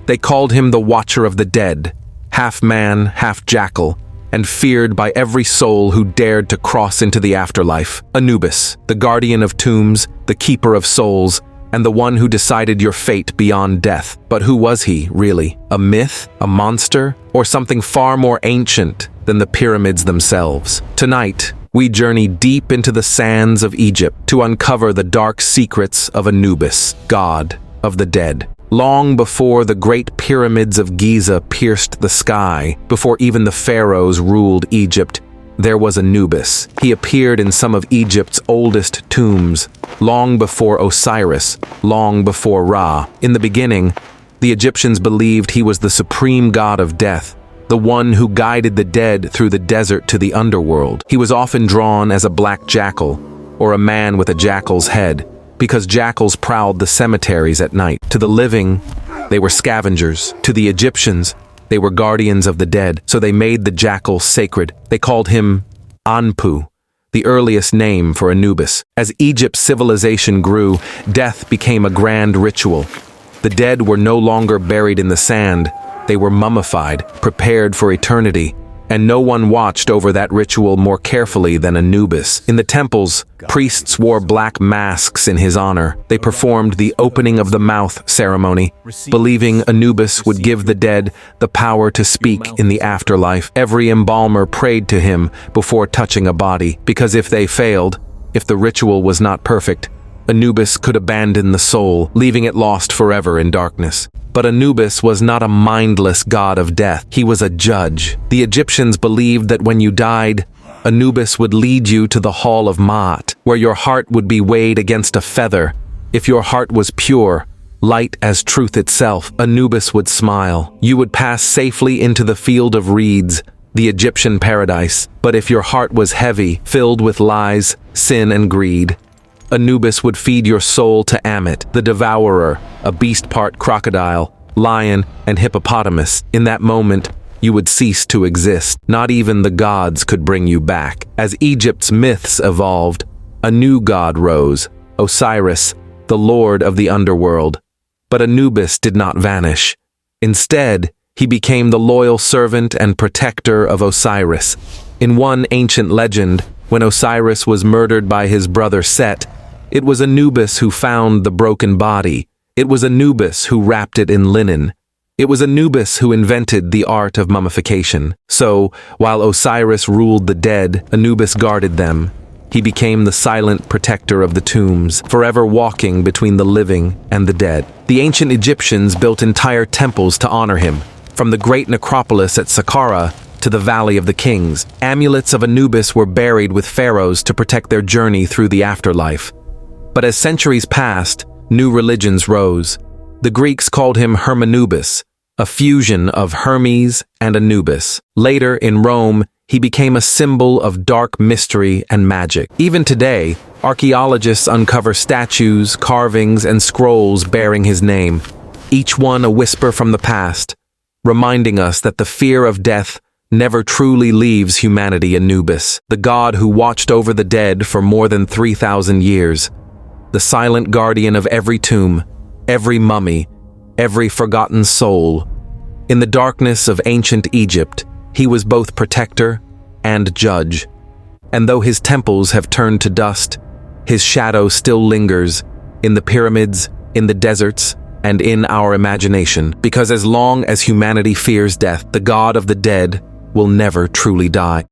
They called him the Watcher of the Dead, half man, half jackal, and feared by every soul who dared to cross into the afterlife. Anubis, the guardian of tombs, the keeper of souls, and the one who decided your fate beyond death. But who was he, really? A myth? A monster? Or something far more ancient than the pyramids themselves? Tonight, we journey deep into the sands of Egypt to uncover the dark secrets of Anubis, god of the dead. Long before the great pyramids of Giza pierced the sky, before even the pharaohs ruled Egypt, there was Anubis. He appeared in some of Egypt's oldest tombs, long before Osiris, long before Ra. In the beginning, the Egyptians believed he was the supreme god of death, the one who guided the dead through the desert to the underworld. He was often drawn as a black jackal, or a man with a jackal's head, because jackals prowled the cemeteries at night. To the living, they were scavengers. To the Egyptians, they were guardians of the dead, so they made the jackal sacred. They called him Anpu, the earliest name for Anubis. As Egypt's civilization grew, death became a grand ritual. The dead were no longer buried in the sand. They were mummified, prepared for eternity. And no one watched over that ritual more carefully than Anubis. In the temples, priests wore black masks in his honor. They performed the opening of the mouth ceremony, believing Anubis would give the dead the power to speak in the afterlife. Every embalmer prayed to him before touching a body, because if they failed, if the ritual was not perfect, Anubis could abandon the soul, leaving it lost forever in darkness. But Anubis was not a mindless god of death. He was a judge. The Egyptians believed that when you died, Anubis would lead you to the hall of Maat, where your heart would be weighed against a feather. If your heart was pure, light as truth itself, Anubis would smile. You would pass safely into the field of reeds, the Egyptian paradise. But if your heart was heavy, filled with lies, sin, and greed, Anubis would feed your soul to Ammit, the devourer, a beast part crocodile, lion, and hippopotamus. In that moment, you would cease to exist. Not even the gods could bring you back. As Egypt's myths evolved, a new god rose, Osiris, the lord of the underworld. But Anubis did not vanish. Instead, he became the loyal servant and protector of Osiris. In one ancient legend, when Osiris was murdered by his brother Set, it was Anubis who found the broken body. It was Anubis who wrapped it in linen. It was Anubis who invented the art of mummification. So, while Osiris ruled the dead, Anubis guarded them. He became the silent protector of the tombs, forever walking between the living and the dead. The ancient Egyptians built entire temples to honor him, from the great necropolis at Saqqara to the Valley of the Kings. Amulets of Anubis were buried with pharaohs to protect their journey through the afterlife. But as centuries passed, new religions rose. The Greeks called him Hermanubis, a fusion of Hermes and Anubis. Later, in Rome, he became a symbol of dark mystery and magic. Even today, archaeologists uncover statues, carvings, and scrolls bearing his name, each one a whisper from the past, reminding us that the fear of death never truly leaves humanity. Anubis, the god who watched over the dead for more than 3,000 years, the silent guardian of every tomb, every mummy, every forgotten soul. In the darkness of ancient Egypt, he was both protector and judge. And though his temples have turned to dust, his shadow still lingers in the pyramids, in the deserts, and in our imagination. Because as long as humanity fears death, the god of the dead will never truly die.